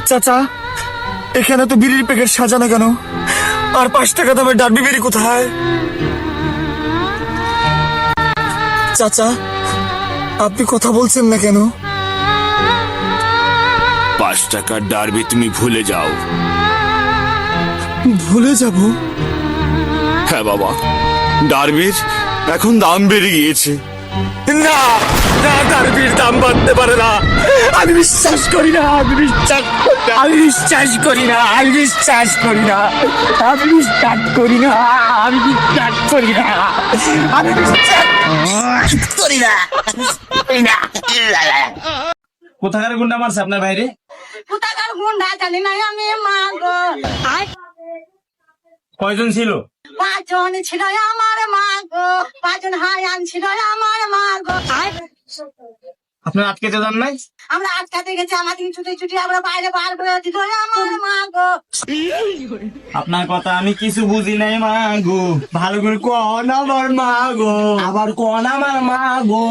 চাচা, এখানে তো বিড়ির প্যাকেট সাজানো কেন? আর 5 টাকা দামের ডার্বি বিড়ি কোথায়? চাচা, আপনি কথা বলছেন না কেন? 5 টাকার ডার্বি তুমি ভুলে যাও। ভুলে যাব? হ্যাঁ বাবা, ডার্বির এখন দাম বেড়ে গিয়েছে। না না, ডার্বির দাম বাড়তে পারে না। আমি বিশ্বাস করি না, আমি বিশ্বাস করি না, আমি বিশ্বাস করি না, আমি বিশ্বাস করি না, আমি বিশ্বাস করি না, আমি বিশ্বাস করি না, করি না। কোথাকার গুন্ডা মারছে আপনার বাইরে? কোথাকার গুন্ডা জানি না আমি, মা গো। কয়জন ছিল? 5 জন ছিল আমার, মা গো। 5 জন হায়ান ছিল আমার, মা গো। আপনার আটকেতে যান নাই? আমরা আটকাতে গেছি, আমাদের ছুটি ছুটি আমরা বাইরে বার করে দিল আমার, মা গো। আপনার কথা আমি কিছু বুঝি নাই মা গো। ভালো করে কন আমার মা গো, আবার কন আমার মা গো।